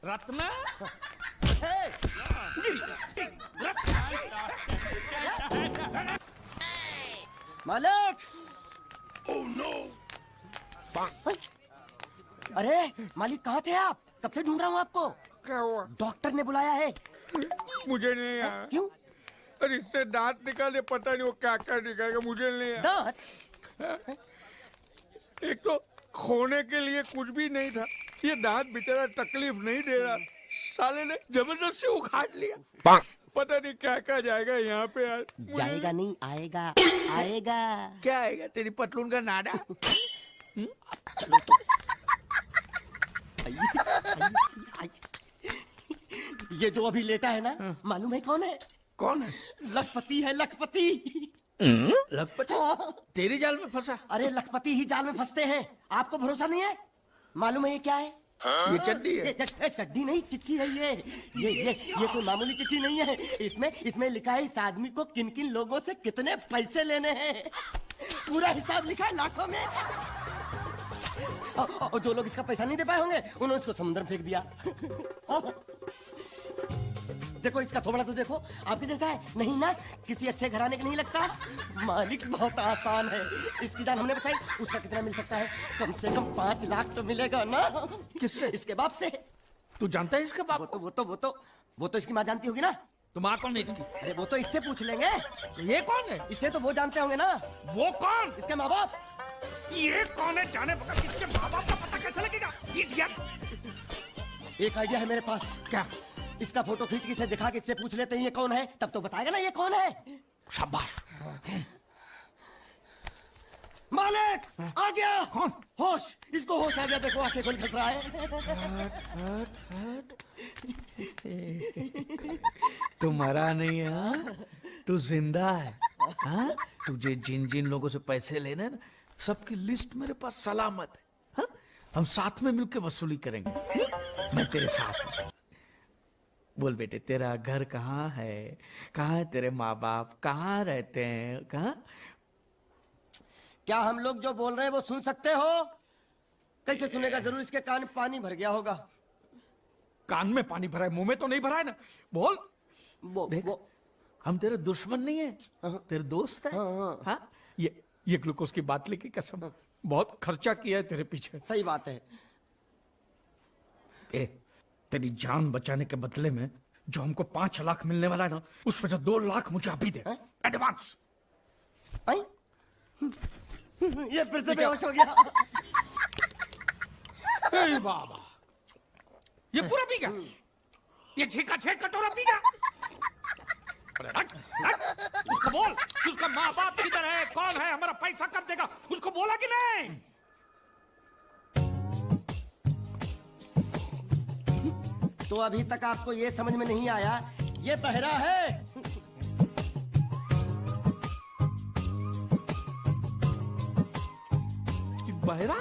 रत्न मालिक। अरे मालिक कहाँ थे आप? कब से ढूंढ रहा हूँ आपको। क्या हुआ? डॉक्टर ने बुलाया है। मुझे नहीं आया। क्यों? अरे इससे दांत निकाले, पता नहीं वो क्या क्या निकालेगा, मुझे नहीं आया। दांत? एक तो खोने के लिए कुछ भी नहीं था, ये दांत बेचारा तकलीफ नहीं दे रहा, साले ने जबरदस्ती उखाड़ लिया। पता नहीं क्या क्या जाएगा यहाँ पे यार। जाएगा नहीं, आएगा आएगा। क्या आएगा? तेरी पतलून का नाडा। चलो तो। आइए। ये जो अभी लेटा है ना, मालूम है कौन है? कौन है? लखपति है, लखपति। लखपति? तेरी जाल में फंसा? अरे लखपति ही जाल में फंसते हैं। आपको भरोसा नहीं है? मालूम है ये क्या है? ये चड्डी है। चड्डी नहीं, चिट्ठी है ये कोई मामूली चिट्ठी नहीं है। इसमें लिखा है इस आदमी को किन किन लोगों से कितने पैसे लेने हैं। पूरा हिसाब लिखा है लाखों में। और जो लोग इसका पैसा नहीं दे पाए होंगे उन्होंने इसको समुद्र में फेंक दिया। देखो इसका थोबड़ा तो देखो, आपके जैसा है नहीं ना, किसी अच्छे घराने का नहीं लगता। मालिक बहुत आसान है। इसकी जान हमने बचाई, उसका कितना मिल सकता है? कम से कम 5 लाख तो मिलेगा ना। किससे? इसके बाप से। तू जानता है इसके बाप? वो तो इसकी माँ जानती होगी ना। तो माँ कौन है इसकी? अरे वो तो इससे पूछ लेंगे। ये कौन है? इससे तो वो जानते होंगे ना। वो कौन? इसके माँ बाप। ये कौन है जाने बगैर किसके माँ बाप का पता कैसे लगेगा? इडियट! एक आइडिया है मेरे पास। क्या? इसका फोटो खींच के इसे दिखा के इससे पूछ लेते हैं ये कौन है, तब तो बताएगा ना ये कौन है। शाबाश। मालिक आ गया। कौन? होश, इसको होश आ गया। देखो आंखें खोल खस रहा है। तू मरा नहीं है, हाँ? तू जिंदा है, हाँ? तुझे जिन जिन लोगों से पैसे लेने ना, सबकी लिस्ट मेरे पास सलामत है, हाँ? हम साथ में मिलकर वसूली करेंगे, मैं तेरे साथ हूँ। बोल बेटे, तेरा घर कहाँ है? कहाँ है तेरे माँ बाप? कहाँ रहते हैं? कहाँ? क्या हम लोग जो बोल रहे हैं वो सुन सकते हो? कैसे सुनेगा? जरूर इसके कान में पानी भर गया होगा। कान में पानी भरा है, मुंह में तो नहीं भरा है ना। बोल। देख, वो हम तेरे दुश्मन नहीं है, तेरे दोस्त है, हाँ? ये ग्लूकोज की बाटली की कसम, बहुत खर्चा किया है तेरे पीछे। सही बात है। तेरी जान बचाने के बदले में जो हमको 5 लाख मिलने वाला है ना, उसमें से 2 लाख मुझे अभी दे, एडवांस। ये फिर से बेहोश हो गया। बाबा, ये पूरा पी गया, ये छेका छेक कटोरा पी गया। उसको बोल कि उसका माँ बाप किधर है, कौन है, हमारा पैसा कब देगा, उसको बोला कि नहीं? तो अभी तक आपको ये समझ में नहीं आया, ये बहरा है। बहरा?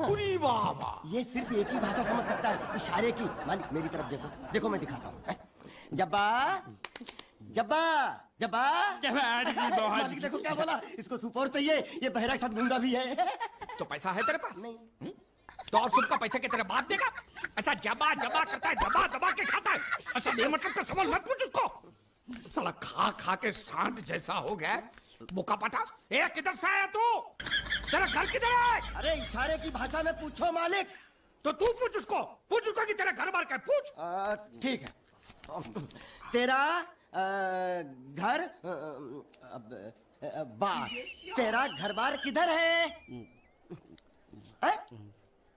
पूरी बाबा, ये सिर्फ एक ही भाषा समझ सकता है, इशारे की। मालिक मेरी तरफ देखो, देखो मैं दिखाता हूँ। जब्बा जब्बा जब्बा। मालिक देखो क्या बोला, इसको सूप और चाहिए। ये बहरा के साथ गूंगा भी है। तो पैसा है तेरे पास? नहीं। तो और सबका पैसा के तेरे बाप देगा? अच्छा जबा जबा करता है, दबा दबा के खाता है। अच्छा बेमतलब का सवाल मत पूछ उसको। साला खा खा के सांड जैसा हो गया, मुका पटा। ए किधर से आया तू? तेरा घर किधर है? अरे इशारे की भाषा में पूछो मालिक। तो तू पूछ उसको कि तेरा घर बार क्या, पूछ। ठीक है। तेरा घर बार, तेरा घर बार किधर है?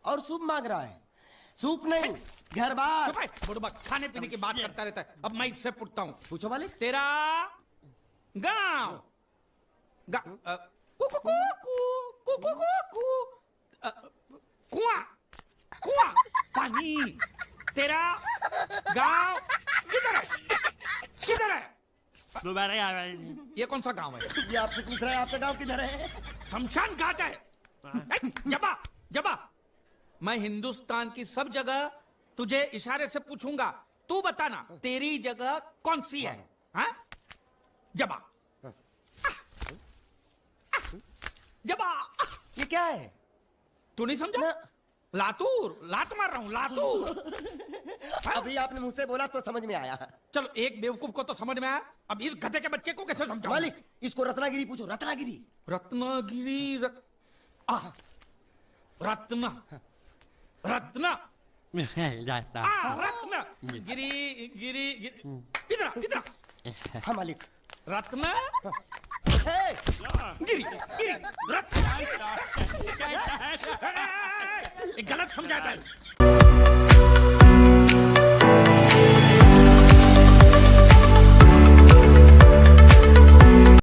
और सूप मांग रहा है। सूप नहीं, घर बार। चुप है, बुढ़बा खाने पीने की बात करता रहता है। अब मैं इससे पूछता हूँ, पूछो मालिक। तेरा गाँव कुआं कुआं पानी, तेरा गाँव किधर है? किधर है? ये कौन सा गाँव है? ये आपसे पूछ रहा है आपका गांव किधर है? शमशान घाट है। जबा जबा, मैं हिंदुस्तान की सब जगह तुझे इशारे से पूछूंगा, तू बताना तेरी जगह कौन सी है, हाँ? जबा जबा। ये क्या है? तू नहीं समझा? लातूर, लात मार रहा हूं, लातूर। अभी आपने मुझसे बोला तो समझ में आया। चलो एक बेवकूफ को तो समझ में आया, अब इस गधे के बच्चे को कैसे समझाऊं? मालिक इसको रत्नागिरी पूछो, रत्नागिरी। रत्नागिरी रत्ना रत्ना रत्ना गिरी गिरी इधर हाँ मालिक। रत्ना हे, गिरी गिरी रत्ना गलत समझाता है।